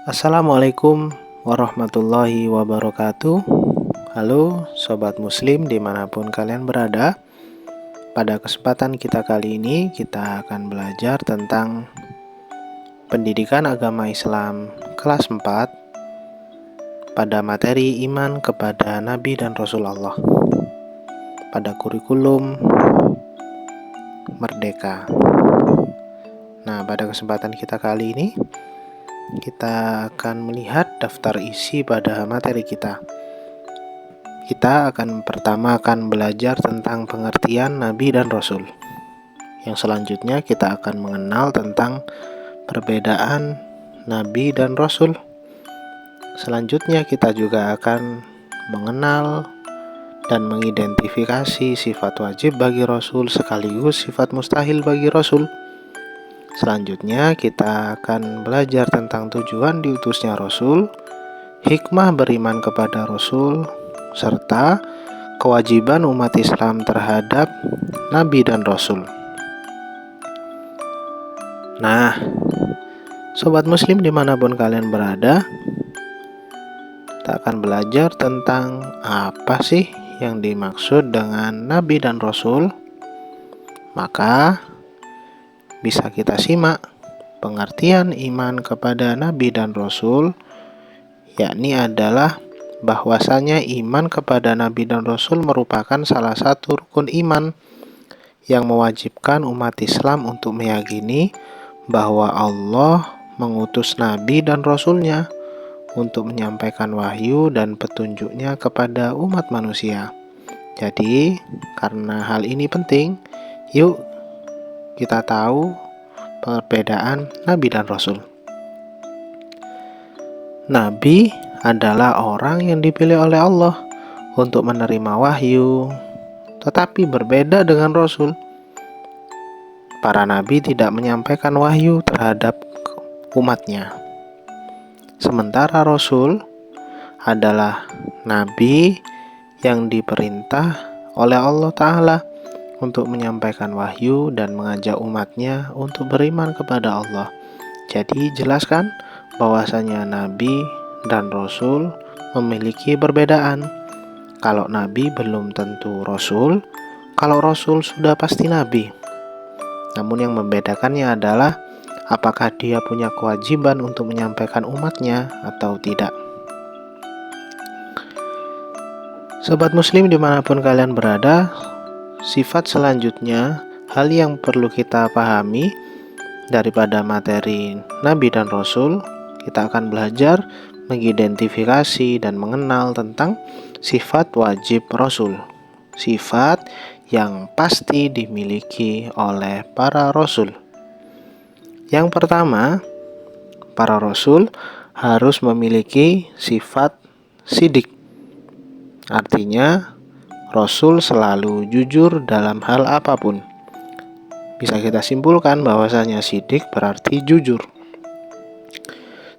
Assalamualaikum warahmatullahi wabarakatuh. Halo Sobat Muslim dimanapun kalian berada. Pada kesempatan kita kali ini kita akan belajar tentang pendidikan agama Islam kelas 4 pada materi iman kepada Nabi dan Rasulullah pada kurikulum Merdeka. Nah, pada kesempatan kita kali ini kita akan melihat daftar isi pada materi kita. Kita pertama akan belajar tentang pengertian Nabi dan Rasul. Yang selanjutnya kita akan mengenal tentang perbedaan Nabi dan Rasul. Selanjutnya kita juga akan mengenal dan mengidentifikasi sifat wajib bagi Rasul sekaligus sifat mustahil bagi Rasul. Selanjutnya kita akan belajar tentang tujuan diutusnya Rasul, hikmah beriman kepada Rasul, serta kewajiban umat Islam terhadap Nabi dan Rasul. Nah, Sobat Muslim dimanapun kalian berada, kita akan belajar tentang apa sih yang dimaksud dengan Nabi dan Rasul. Maka bisa kita simak pengertian iman kepada Nabi dan Rasul, yakni adalah bahwasanya iman kepada Nabi dan Rasul merupakan salah satu rukun iman yang mewajibkan umat Islam untuk meyakini bahwa Allah mengutus Nabi dan Rasulnya untuk menyampaikan wahyu dan petunjuknya kepada umat manusia. Jadi, karena hal ini penting, yuk kita tahu perbedaan Nabi dan Rasul. Nabi adalah orang yang dipilih oleh Allah untuk menerima wahyu, tetapi berbeda dengan Rasul. Para nabi tidak menyampaikan wahyu terhadap umatnya. Sementara Rasul adalah nabi yang diperintah oleh Allah Ta'ala untuk menyampaikan wahyu dan mengajak umatnya untuk beriman kepada Allah. Jadi jelaskan bahwasanya Nabi dan Rasul memiliki perbedaan. Kalau Nabi belum tentu Rasul, kalau Rasul sudah pasti Nabi. Namun yang membedakannya adalah apakah dia punya kewajiban untuk menyampaikan umatnya atau tidak. Sobat Muslim dimanapun kalian berada, sifat selanjutnya, hal yang perlu kita pahami daripada materi Nabi dan Rasul, kita akan belajar mengidentifikasi dan mengenal tentang sifat wajib Rasul. Sifat yang pasti dimiliki oleh para Rasul. Yang pertama, para Rasul harus memiliki sifat shidik. Artinya, Rasul selalu jujur dalam hal apapun. Bisa kita simpulkan bahwasanya shidik berarti jujur.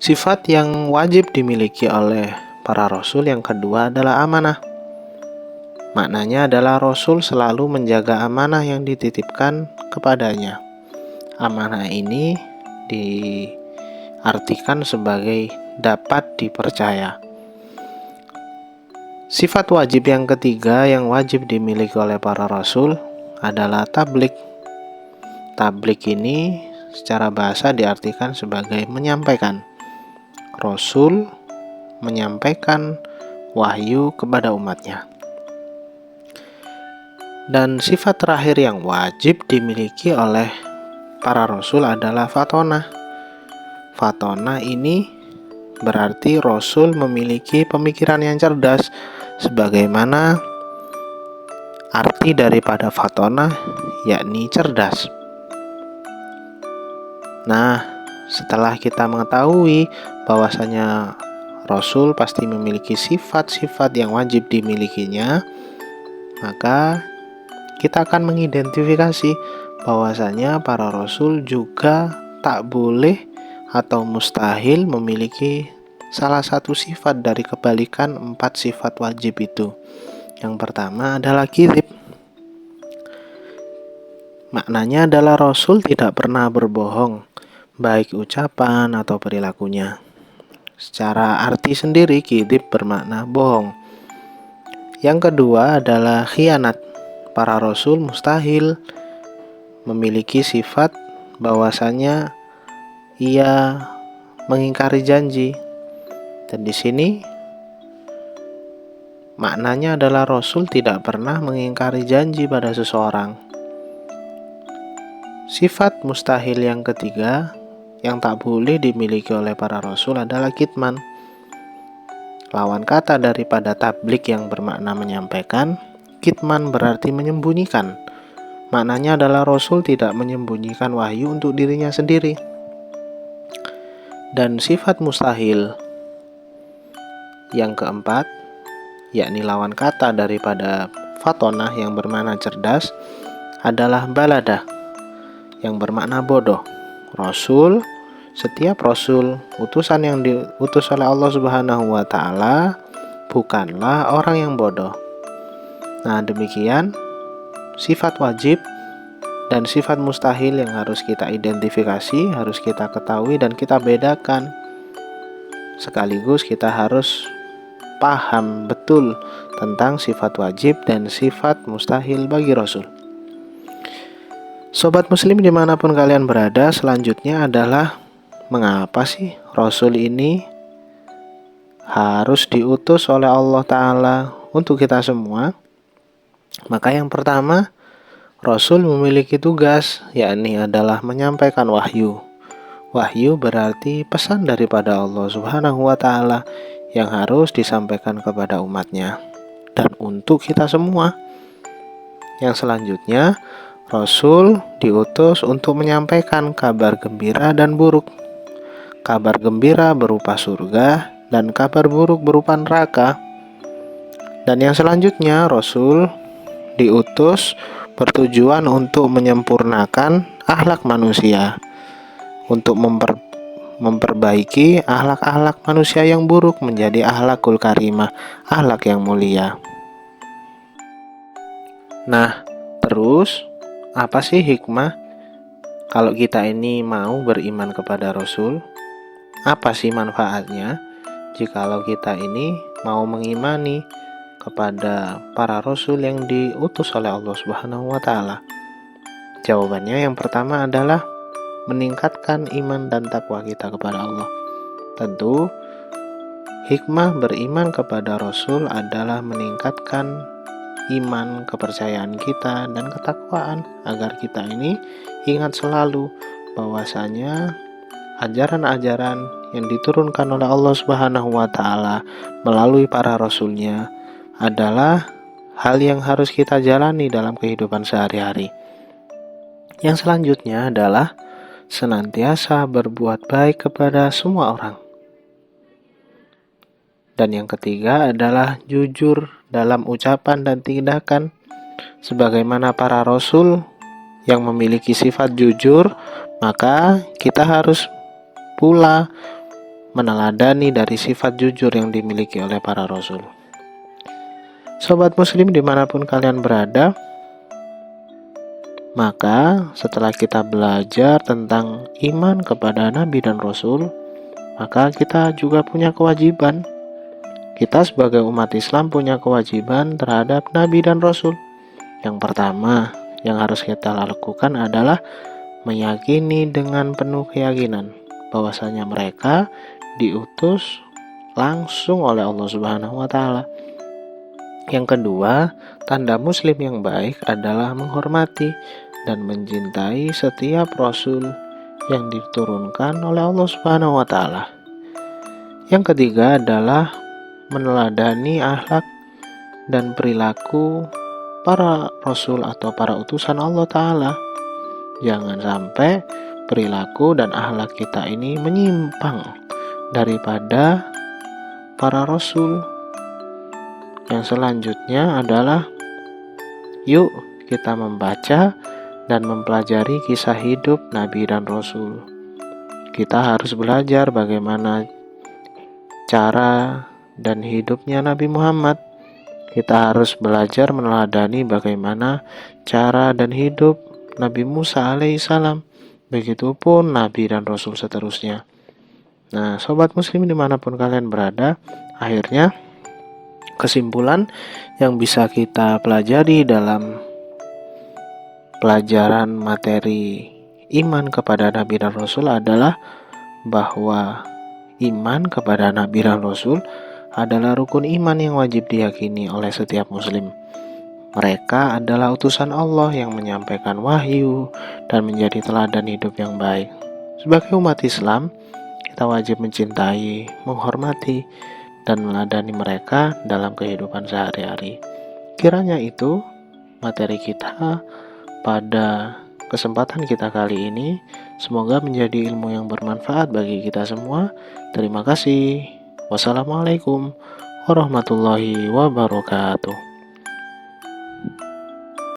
Sifat yang wajib dimiliki oleh para Rasul yang kedua adalah amanah. Maknanya adalah Rasul selalu menjaga amanah yang dititipkan kepadanya. Amanah ini diartikan sebagai dapat dipercaya. Sifat wajib yang ketiga yang wajib dimiliki oleh para Rasul adalah tablik. Tablik ini secara bahasa diartikan sebagai menyampaikan. Rasul menyampaikan wahyu kepada umatnya. Dan sifat terakhir yang wajib dimiliki oleh para Rasul adalah fatonah. Fatonah ini berarti Rasul memiliki pemikiran yang cerdas, sebagaimana arti daripada fatonah yakni cerdas. Nah, setelah kita mengetahui bahwasanya Rasul pasti memiliki sifat-sifat yang wajib dimilikinya, maka kita akan mengidentifikasi bahwasanya para Rasul juga tak boleh atau mustahil memiliki salah satu sifat dari kebalikan 4 sifat wajib itu. Yang pertama adalah kizib. Maknanya adalah Rasul tidak pernah berbohong, baik ucapan atau perilakunya. Secara arti sendiri, kidib bermakna bohong. Yang kedua adalah khianat. Para rasul mustahil memiliki sifat bahwasanya ia mengingkari janji. Dan di sini maknanya adalah rasul tidak pernah mengingkari janji pada seseorang. Sifat mustahil yang ketiga yang tak boleh dimiliki oleh para rasul adalah kitman. Lawan kata daripada tablik yang bermakna menyampaikan, kitman berarti menyembunyikan. Maknanya adalah rasul tidak menyembunyikan wahyu untuk dirinya sendiri. Dan sifat mustahil yang keempat, yakni lawan kata daripada fatonah yang bermakna cerdas, adalah baladah yang bermakna bodoh. Setiap rasul, utusan yang diutus oleh Allah Subhanahu wa Ta'ala, bukanlah orang yang bodoh. Nah, demikian sifat wajib dan sifat mustahil yang harus kita identifikasi, harus kita ketahui dan kita bedakan. Sekaligus kita harus paham betul tentang sifat wajib dan sifat mustahil bagi rasul. Sobat muslim dimanapun kalian berada, selanjutnya adalah mengapa sih rasul ini harus diutus oleh Allah Ta'ala untuk kita semua? Maka yang pertama, rasul memiliki tugas, yakni adalah menyampaikan wahyu. Wahyu berarti pesan daripada Allah Subhanahu wa Ta'ala yang harus disampaikan kepada umatnya dan untuk kita semua. Yang selanjutnya, rasul diutus untuk menyampaikan kabar gembira dan buruk. Kabar gembira berupa surga dan kabar buruk berupa neraka. Dan yang selanjutnya, rasul diutus bertujuan untuk menyempurnakan akhlak manusia, untuk memperbaiki akhlak-akhlak manusia yang buruk menjadi akhlakul karimah, akhlak yang mulia. Nah, terus apa sih hikmah kalau kita ini mau beriman kepada rasul? Apa sih manfaatnya jikalau kita ini mau mengimani kepada para rasul yang diutus oleh Allah Subhanahu wa Ta'ala? Jawabannya yang pertama adalah meningkatkan iman dan takwa kita kepada Allah. Tentu hikmah beriman kepada rasul adalah meningkatkan iman, kepercayaan kita dan ketakwaan agar kita ini ingat selalu bahwasanya ajaran-ajaran yang diturunkan oleh Allah Subhanahu wa Ta'ala melalui para rasulnya adalah hal yang harus kita jalani dalam kehidupan sehari-hari. Yang selanjutnya adalah senantiasa berbuat baik kepada semua orang. Dan yang ketiga adalah jujur dalam ucapan dan tindakan sebagaimana para rasul yang memiliki sifat jujur, maka kita harus pula meneladani dari sifat jujur yang dimiliki oleh para rasul. Sobat muslim dimanapun kalian berada, maka setelah kita belajar tentang iman kepada nabi dan rasul, maka kita juga punya kewajiban. Kita sebagai umat Islam punya kewajiban terhadap nabi dan rasul. Yang pertama yang harus kita lakukan adalah meyakini dengan penuh keyakinan bahwasanya mereka diutus langsung oleh Allah Subhanahu wa Ta'ala. Yang kedua, tanda muslim yang baik adalah menghormati dan mencintai setiap rasul yang diturunkan oleh Allah Subhanahu wa Ta'ala. Yang ketiga adalah meneladani akhlak dan perilaku para rasul atau para utusan Allah Ta'ala. Jangan sampai perilaku dan akhlak kita ini menyimpang daripada para rasul. Yang selanjutnya adalah yuk kita membaca dan mempelajari kisah hidup nabi dan rasul. Kita harus belajar bagaimana cara dan hidupnya Nabi Muhammad. Kita harus belajar meneladani bagaimana cara dan hidup Nabi Musa alaihissalam. Begitupun nabi dan rasul seterusnya. Nah, sobat muslim dimanapun kalian berada, akhirnya kesimpulan yang bisa kita pelajari dalam pelajaran materi iman kepada Nabi dan Rasul adalah bahwa iman kepada Nabi dan Rasul adalah rukun iman yang wajib diyakini oleh setiap muslim. Mereka adalah utusan Allah yang menyampaikan wahyu dan menjadi teladan hidup yang baik. Sebagai umat Islam, kita wajib mencintai, menghormati, dan meladani mereka dalam kehidupan sehari-hari. Kiranya itu materi kita pada kesempatan kita kali ini. Semoga menjadi ilmu yang bermanfaat bagi kita semua. Terima kasih. Wassalamualaikum warahmatullahi wabarakatuh.